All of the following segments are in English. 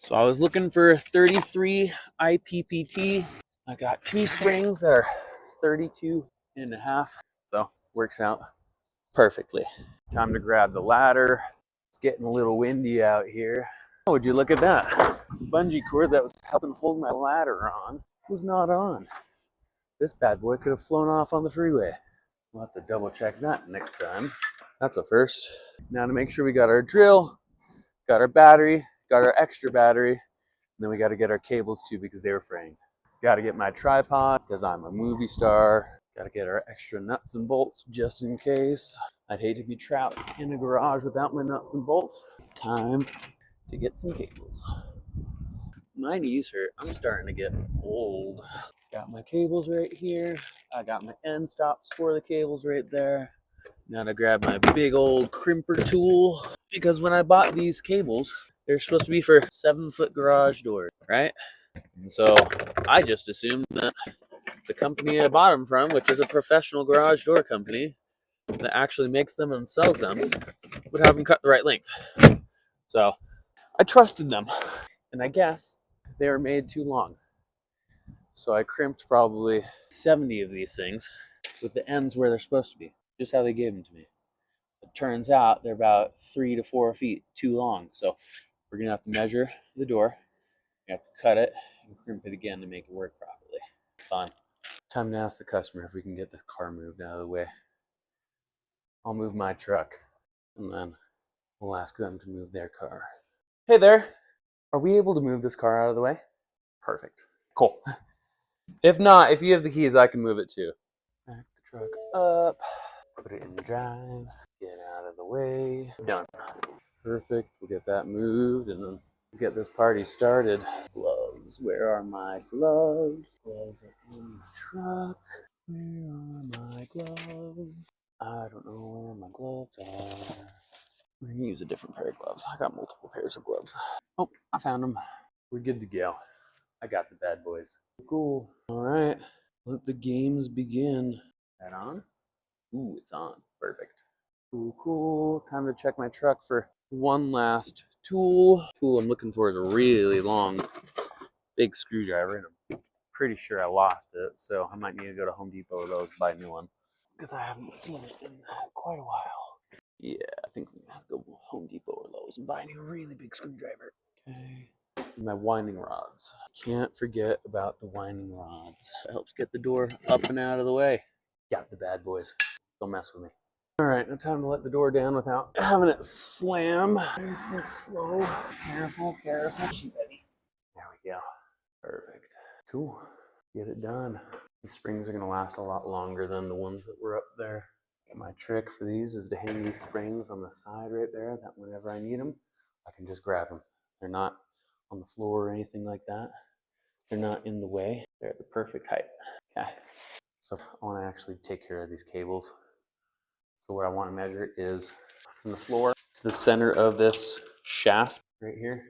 So I was looking for 33 IPPT. I got 2 springs that are 32 and a half. So works out perfectly. Time to grab the ladder. It's getting a little windy out here. Oh, would you look at that? The bungee cord that was helping hold my ladder on was not on. This bad boy could have flown off on the freeway. We'll have to double check that next time. That's a first. Now to make sure we got our drill, got our battery, got our extra battery, and then we got to get our cables too because they were fraying. Got to get my tripod because I'm a movie star. Got to get our extra nuts and bolts just in case. I'd hate to be trapped in a garage without my nuts and bolts. Time to get some cables. My knees hurt. I'm starting to get old. Got my cables right here. I got my end stops for the cables right there. Now to grab my big old crimper tool because when I bought these cables, they're supposed to be for 7-foot garage doors, right? And so I just assumed that the company I bought them from, which is a professional garage door company that actually makes them and sells them, would have them cut the right length. So I trusted them, and I guess they were made too long. So I crimped probably 70 of these things with the ends where they're supposed to be, just how they gave them to me. It turns out they're about 3 to 4 feet too long. So we're gonna have to measure the door. We have to cut it and crimp it again to make it work properly. Fine. Time to ask the customer if we can get the car moved out of the way. I'll move my truck and then we'll ask them to move their car. Hey there, are we able to move this car out of the way? Perfect. Cool. If not, if you have the keys, I can move it too. Back the truck up, put it in drive, get out of the way. Done. Perfect. We'll get that moved and then get this party started. Gloves. Where are my gloves? Gloves are in the truck. Where are my gloves? I don't know where my gloves are. I'm going to use a different pair of gloves. I got multiple pairs of gloves. Oh, I found them. We're good to go. I got the bad boys. Cool. All right. Let the games begin. Is that on? Ooh, it's on. Perfect. Cool, cool. Time to check my truck for one last tool. Tool I'm looking for is a really long, big screwdriver, and I'm pretty sure I lost it, so I might need to go to Home Depot or those and buy a new one because I haven't seen it in quite a while. Yeah, I think I'm gonna have to go to Home Depot or Lowe's and buy a new really big screwdriver. Okay. My winding rods. Can't forget about the winding rods. That helps get the door up and out of the way. Got the bad boys. Don't mess with me. All right, now time to let the door down without having it slam. Nice and slow. Careful, careful. She's heavy. There we go. Perfect. Cool. Get it done. These springs are going to last a lot longer than the ones that were up there. My trick for these is to hang these springs on the side right there, that whenever I need them, I can just grab them. They're not on the floor or anything like that. They're not in the way. They're at the perfect height. Okay. So I want to actually take care of these cables. So what I want to measure is from the floor to the center of this shaft right here,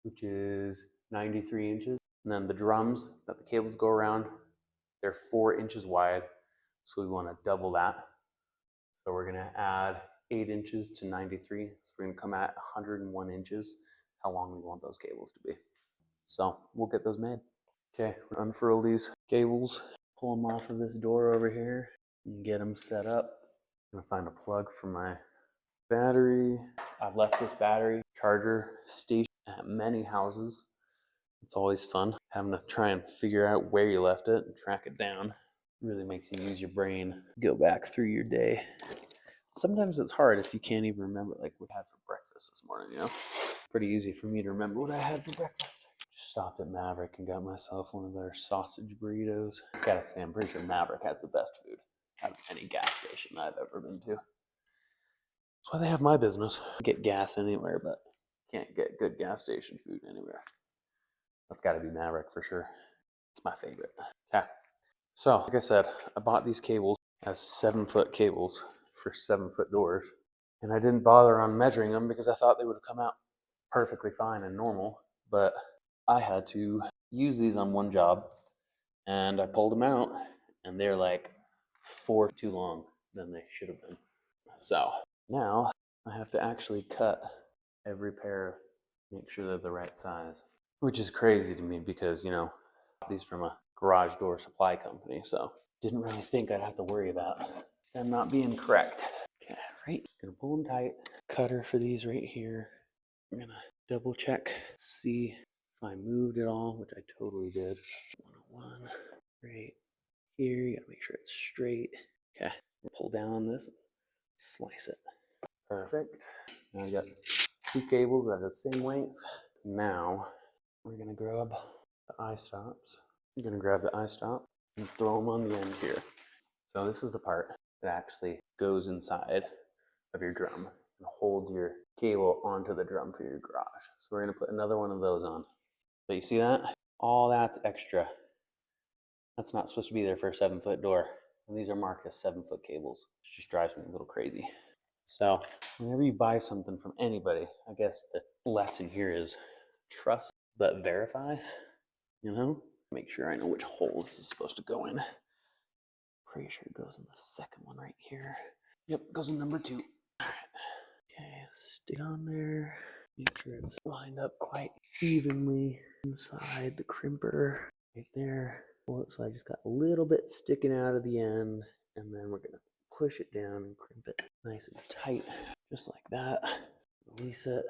which is 93 inches. And then the drums that the cables go around, they're 4 inches wide. So we want to double that. So we're going to add 8 inches to 93. So we're going to come at 101 inches, how long we want those cables to be. So we'll get those made. Okay, unfurl these cables, pull them off of this door over here, and get them set up. I'm gonna find a plug for my battery. I've left this battery charger station at many houses. It's always fun having to try and figure out where you left it and track it down. It really makes you use your brain, go back through your day. Sometimes it's hard if you can't even remember like what I had for breakfast this morning, you know? Pretty easy for me to remember what I had for breakfast. Just stopped at Maverick and got myself one of their sausage burritos. Gotta say, I'm pretty sure Maverick has the best food out of any gas station I've ever been to. That's why they have my business. Get gas anywhere, but can't get good gas station food anywhere. That's gotta be Maverick for sure. It's my favorite. Okay. So, like I said, I bought these cables as 7-foot cables for 7-foot doors. And I didn't bother on measuring them because I thought they would come out perfectly fine and normal. But I had to use these on one job and I pulled them out and they're like 4 too long than they should have been. So now I have to actually cut every pair of Make sure they're the right size. Which is crazy to me because, you know, these from a garage door supply company, so didn't really think I'd have to worry about them not being correct. Okay, right, gonna pull them tight. Cutter for these right here. I'm gonna double check, see if I moved it all, which I totally did. 101, right here, you gotta make sure it's straight. Okay, pull down on this, slice it. Perfect. Now I got 2 cables that are the same length. Now we're gonna grab the eye stops. I'm gonna grab the eye stop and throw them on the end here. So this is the part that actually goes inside of your drum and holds your cable onto the drum for your garage. So we're gonna put another one of those on. So you see that? All that's extra. That's not supposed to be there for a 7-foot door. And these are marked as 7-foot cables, which just drives me a little crazy. So whenever you buy something from anybody, I guess the lesson here is trust but verify, you know? Make sure I know which hole this is supposed to go in. Pretty sure it goes in the second one right here. Yep, it goes in number 2. All right. Okay, stick it on there. Make sure it's lined up quite evenly inside the crimper right there. So I just got a little bit sticking out of the end, and then we're gonna push it down and crimp it nice and tight, just like that. Release it.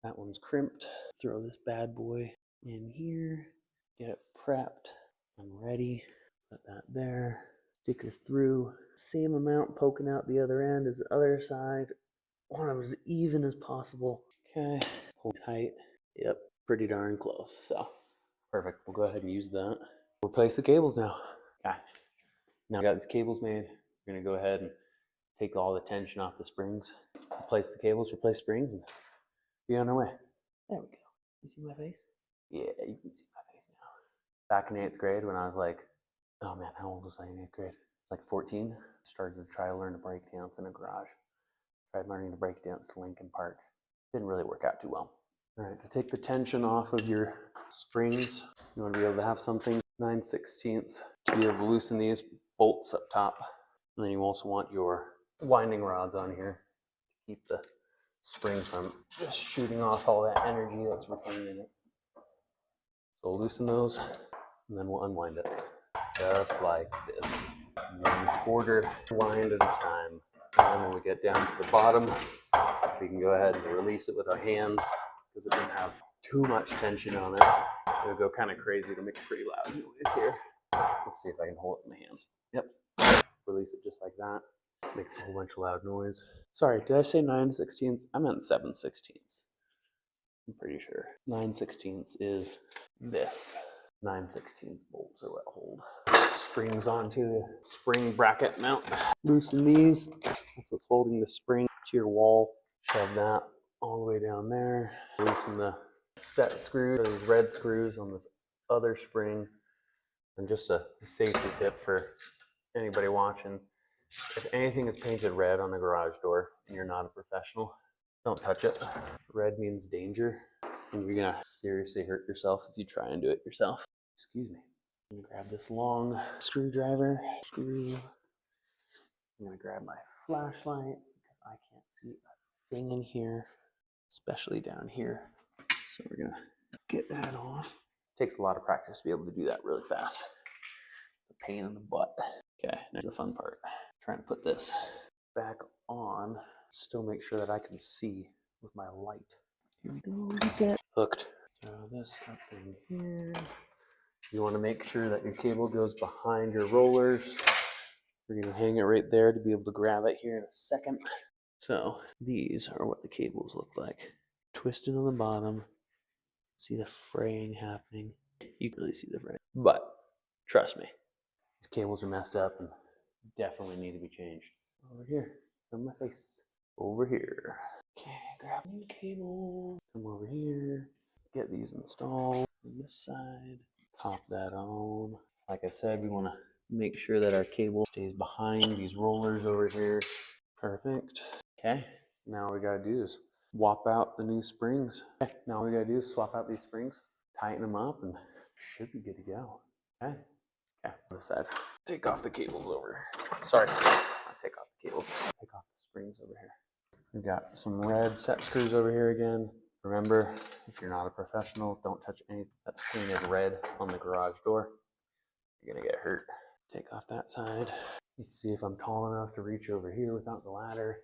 That one's crimped. Throw this bad boy in here. Get it prepped and ready. Put that there. Stick her through. Same amount poking out the other end as the other side. Want them as even as possible. Okay. Pull tight. Yep. Pretty darn close. So perfect. We'll go ahead and use that. Replace the cables now. Okay. Now we got these cables made. We're gonna go ahead and take all the tension off the springs. Replace the cables, replace springs, and be on our way. There we go. You see my face? Yeah, you can see my face now. Back in 8th grade when I was like, oh man, how old was I in 8th grade? It's like 14. Started to try to learn to break dance in a garage. Tried learning to break dance to Lincoln Park. Didn't really work out too well. All right, to take the tension off of your springs, you want to be able to have something 9/16 to be able to loosen these bolts up top. And then you also want your winding rods on here to keep the spring from just shooting off all that energy that's retained in it. So loosen those, and then we'll unwind it. Just like this. 1/4 wind at a time. And then when we get down to the bottom, we can go ahead and release it with our hands because it doesn't have too much tension on it. It'll go kind of crazy. It'll make a pretty loud noise here. Let's see if I can hold it in my hands. Yep. Release it just like that. Makes a whole bunch of loud noise. Sorry, did I say 9/16? I meant 7/16. I'm pretty sure. 9/16 is this. 9/16 bolts are what hold springs onto the spring bracket mount. Loosen these. That's what's holding the spring to your wall. Shove that all the way down there. Loosen the set screws, these red screws on this other spring. And just a safety tip for anybody watching. If anything is painted red on the garage door and you're not a professional, don't touch it. Red means danger, and you're gonna seriously hurt yourself if you try and do it yourself. Excuse me. I'm gonna grab this long screwdriver. I'm gonna grab my flashlight because I can't see a thing in here, especially down here. So we're gonna get that off. It takes a lot of practice to be able to do that really fast. It's a pain in the butt. Okay, now the fun part. Trying to put this back on, still make sure that I can see with my light. Here we go, get hooked. Throw this up in here. You want to make sure that your cable goes behind your rollers. We're going to hang it right there to be able to grab it here in a second. So these are what the cables look like. Twisted on the bottom. See the fraying happening. You can really see the fraying. But trust me, these cables are messed up and definitely need to be changed. Over here, on my face. Over here. Okay, grab new cable. Come over here. Get these installed on this side. Pop that on. Like I said, we want to make sure that our cable stays behind these rollers over here. Perfect. Okay, now all we gotta do is swap out the new springs. Okay, now all we gotta do is swap out these springs, tighten them up, and should be good to go. Okay. Okay, on this side. Take off the cables over here. Sorry, not take off the cables. Take off the springs over here. We've got some red set screws over here again. Remember, if you're not a professional, don't touch anything that's painted red on the garage door. You're gonna get hurt. Take off that side. Let's see if I'm tall enough to reach over here without the ladder.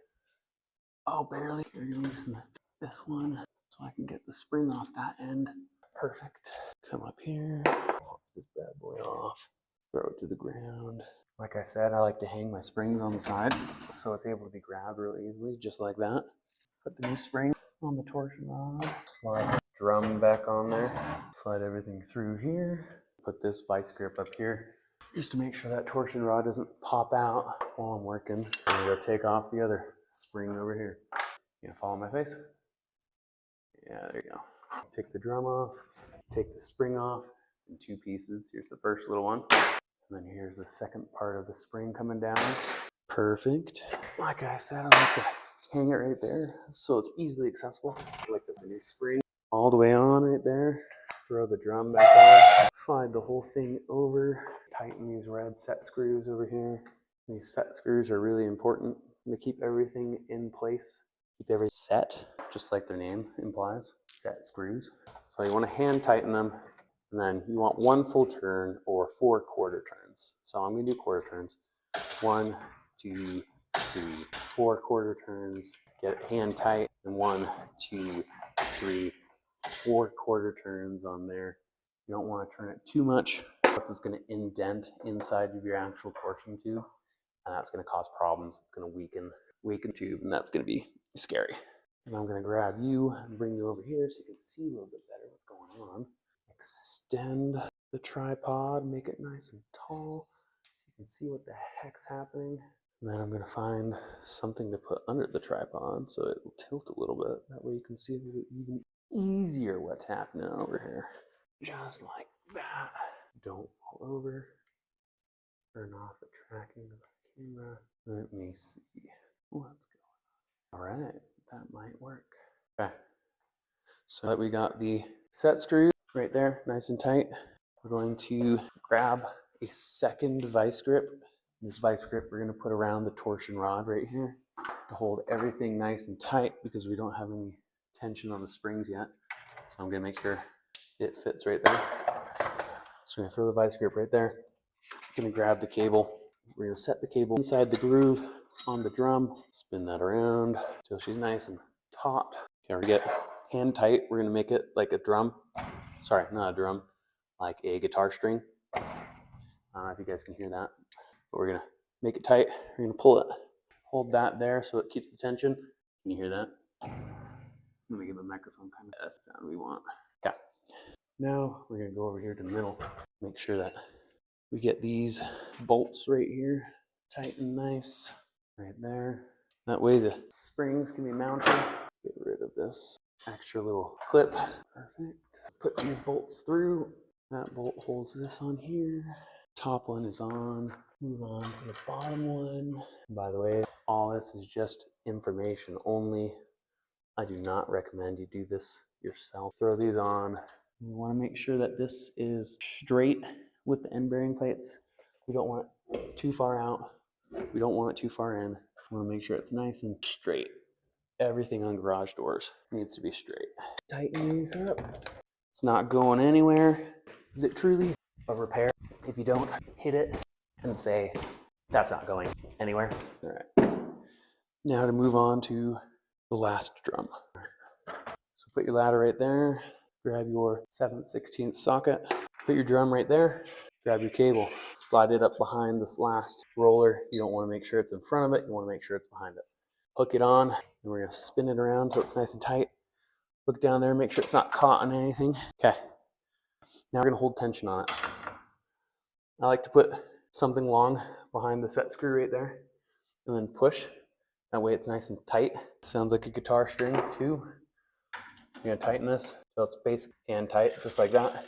Oh, barely. You're gonna loosen this one so I can get the spring off that end. Perfect. Come up here, pop this bad boy off, throw it to the ground. Like I said, I like to hang my springs on the side so it's able to be grabbed real easily, just like that. Put the new spring on the torsion rod, slide the drum back on there, slide everything through here, put this vice grip up here just to make sure that torsion rod doesn't pop out while I'm working. I'm gonna go take off the other spring over here. You gonna follow my face? Yeah, there you go. Take the drum off, take the spring off in two pieces. Here's the first little one, and then here's the second part of the spring coming down. Perfect. Like I said, I like to hang it right there so it's easily accessible. Like this new spring all the way on right there. Throw the drum back on, slide the whole thing over, tighten these red set screws over here. These set screws are really important to keep everything in place, keep everything set, just like their name implies, set screws. So you want to hand tighten them, and then you want 1 full turn or 4 quarter turns. So I'm going to do quarter turns. 1, 2, 3, 4 quarter turns. Get it hand tight, and 1, 2, 3, 4 quarter turns on there. You don't want to turn it too much. It's going to indent inside of your actual torsion tube, and that's going to cause problems. It's going to weaken tube, and that's going to be scary. And I'm going to grab you and bring you over here so you can see a little bit better what's going on. Extend the tripod, make it nice and tall so you can see what the heck's happening. And then I'm going to find something to put under the tripod so it will tilt a little bit. That way you can see a little even easier what's happening over here. Just like that. Don't fall over. Turn off the tracking of the camera. Let me see what's going on. All right, that might work. Okay, so that we got the set screw right there, nice and tight. We're going to grab a second vice grip. This vice grip we're going to put around the torsion rod right here to hold everything nice and tight because we don't have any tension on the springs yet. So I'm going to make sure it fits right there. So I'm going to throw the vice grip right there. I'm going to grab the cable. We're going to set the cable inside the groove on the drum, spin that around until she's nice and taut. Okay, we get hand tight. We're going to make it like a drum. Sorry, not a drum, like a guitar string. I don't know if you guys can hear that, but we're going to make it tight. We're going to pull it, hold that there so it keeps the tension. Can you hear that? Let me give a microphone kind of. That's the sound we want. Okay. Now we're going to go over here to the middle, make sure that we get these bolts right here tight and nice right there. That way the springs can be mounted. Get rid of this extra little clip. Perfect. Put these bolts through. That bolt holds this on here. Top one is on. Move on to the bottom one. By the way, all this is just information only. I do not recommend you do this yourself. Throw these on. You want to make sure that this is straight with the end bearing plates. We don't want it too far out. We don't want it too far in. We want to make sure it's nice and straight. Everything on garage doors needs to be straight. Tighten these up. It's not going anywhere. Is it truly a repair if you don't hit it and say, that's not going anywhere? All right. Now to move on to the last drum. So put your ladder right there. Grab your 7/16 socket. Put your drum right there. Grab your cable. Slide it up behind this last roller. You don't want to make sure it's in front of it. You want to make sure it's behind it. Hook it on, and we're going to spin it around so it's nice and tight. Look down there, make sure it's not caught on anything. Okay. Now we're going to hold tension on it. I like to put something long behind the set screw right there, and then push. That way it's nice and tight. Sounds like a guitar string too. You're going to tighten this so it's basic and tight, just like that. And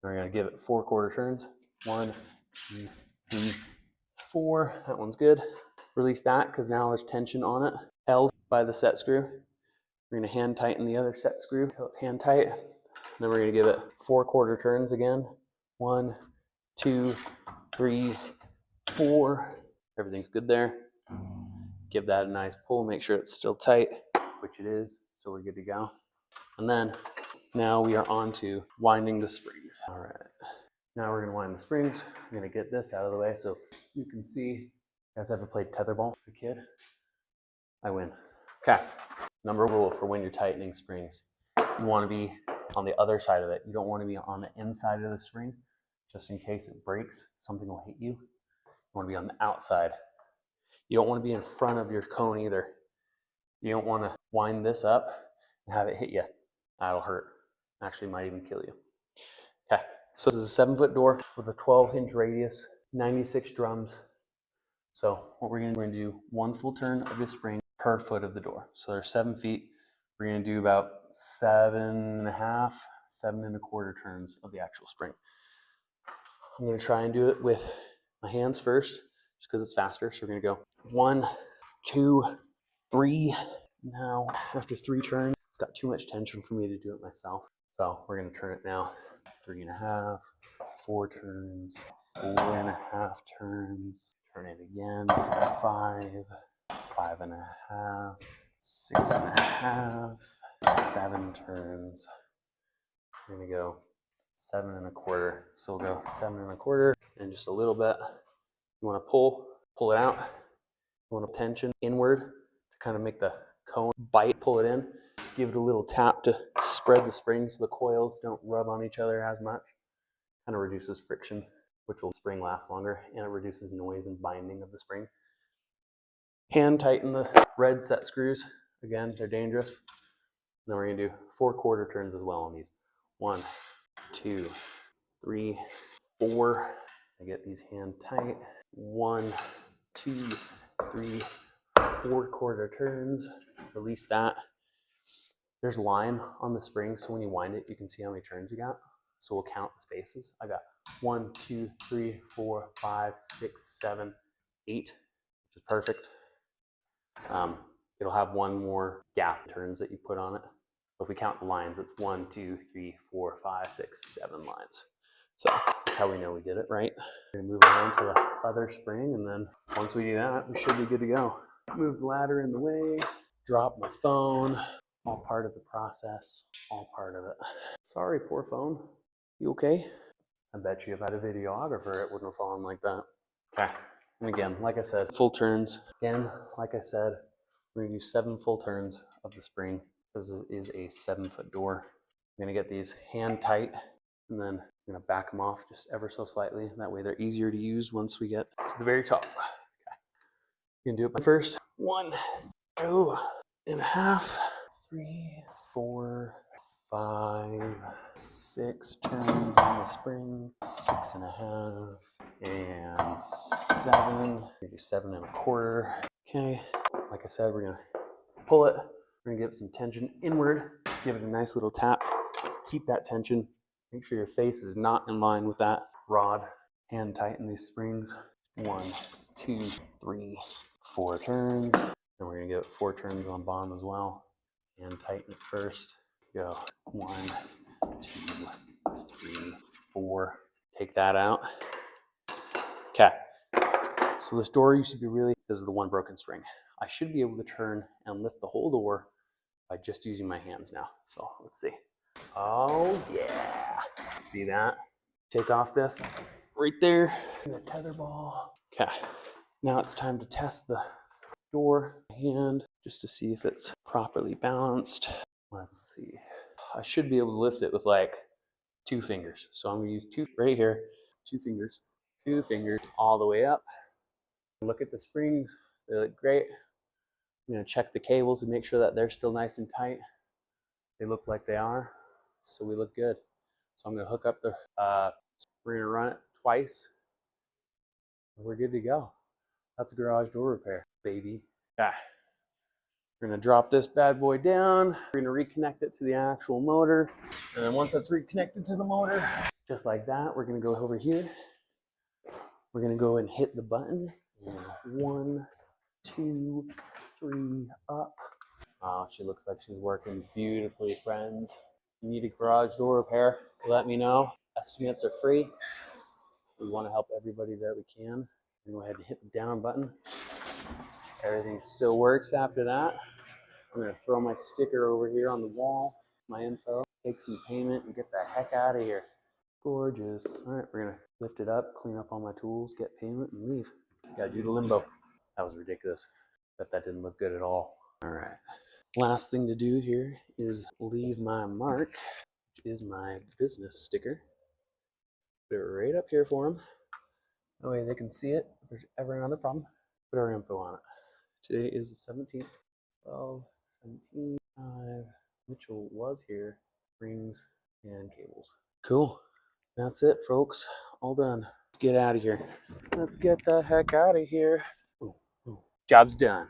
we're going to give it 4 quarter turns. 1, 2, 3, 4. That one's good. Release that because now there's tension on it, held by the set screw. We're going to hand tighten the other set screw until it's hand tight. And then we're going to give it 4 quarter turns again. 1, 2, 3, 4. Everything's good there. Give that a nice pull. Make sure it's still tight, which it is. So we're good to go. And then now we are on to winding the springs. All right, now we're gonna wind the springs. I'm gonna get this out of the way so you can see. You guys ever played tetherball as a kid? I win. Okay, number rule for when you're tightening springs. You wanna be on the other side of it. You don't wanna be on the inside of the spring, just in case it breaks, something will hit you. You wanna be on the outside. You don't wanna be in front of your cone either. You don't wanna wind this up and have it hit you. That'll hurt. Actually might even kill you. Okay, so this is a 7-foot door with a 12-inch radius, 96 drums. So what we're gonna do 1 full turn of the spring per foot of the door. So there's 7 feet. We're gonna do about 7.5, 7.25 turns of the actual spring. I'm gonna try and do it with my hands first, just because it's faster. So we're gonna go 1, 2, 3. Now, after 3 turns, it's got too much tension for me to do it myself. So we're gonna turn it now. 3.5, 4 turns, 4.5 turns, turn it again, 5, 5.5, 6.5, 7 turns. We're gonna go 7.25. So we'll go 7.25 and just a little bit. You wanna pull it out. You want to tension inward to kind of make the cone bite, pull it in, give it a little tap to spread the springs so the coils don't rub on each other as much. Kind of reduces friction, which will spring last longer, and it reduces noise and binding of the spring. Hand tighten the red set screws. Again, they're dangerous. And then we're gonna do 4 quarter turns as well on these. 1, 2, 3, 4. I get these hand tight. 1, 2, 3, 4 quarter turns. Release that. There's line on the spring, so when you wind it, you can see how many turns you got. So we'll count the spaces. I got 1, 2, 3, 4, 5, 6, 7, 8, which is perfect. It'll have 1 more gap turns that you put on it. So if we count the lines, it's 1, 2, 3, 4, 5, 6, 7 lines. So that's how we know we did it right. We're gonna move on to the other spring, and then once we do that, we should be good to go. Move the ladder in the way, drop my phone, all part of the process, all part of it. Sorry, poor phone. You okay? I bet you if I had a videographer, it wouldn't have fallen like that. Okay, and again, like I said, full turns. Again, like I said, we're gonna do 7 full turns of the spring. This is a 7-foot door. I'm gonna get these hand tight, and then I'm gonna back them off just ever so slightly. That way they're easier to use once we get to the very top. Okay. You can do it first. 1, 2.5, 3, 4, 5, 6 turns on the spring, 6.5, and 7. We do 7.25. Okay, like I said, we're gonna pull it. We're gonna give it some tension inward. Give it a nice little tap. Keep that tension. Make sure your face is not in line with that rod. Hand tighten these springs. 1, 2, 3, 4 turns. And we're gonna give it 4 turns on bottom as well. Hand tighten it first. Go 1, 2, 3, 4. Take that out. Okay. So this door used to be this is the 1 broken spring. I should be able to turn and lift the whole door by just using my hands now. So let's see. Oh yeah. See that? Take off this right there. The tether ball. Okay. Now it's time to test the door hand just to see if it's properly balanced. Let's see. I should be able to lift it with like 2 fingers. So I'm gonna use 2 right here, 2 fingers, 2 fingers all the way up. Look at the springs, they look great. I'm gonna check the cables and make sure that they're still nice and tight. They look like they are, so we look good. So I'm gonna hook up the, we're gonna run it twice, and we're good to go. That's a garage door repair, baby. Ah. We're gonna drop this bad boy down. We're gonna reconnect it to the actual motor. And then once it's reconnected to the motor, just like that, we're gonna go over here. We're gonna go and hit the button. 1, 2, 3, up. Oh, she looks like she's working beautifully, friends. If you need a garage door repair, let me know. Estimates are free. We wanna help everybody that we can. Go ahead and hit the down button. Everything still works after that. I'm gonna throw my sticker over here on the wall. my info, take some payment, and get the heck out of here. Gorgeous. All right, we're gonna lift it up, clean up all my tools, get payment, and leave. Gotta do the limbo. That was ridiculous. Bet that didn't look good at all. All right. Last thing to do here is leave my mark, which is my business sticker. Put it right up here for them. That way they can see it. If there's ever another problem, put our info on it. Today is the 17th, 12, 17, 5. Mitchell was here. Rings and cables. Cool. That's it, folks. All done. Let's get out of here. Let's get the heck out of here. Ooh, ooh. Job's done.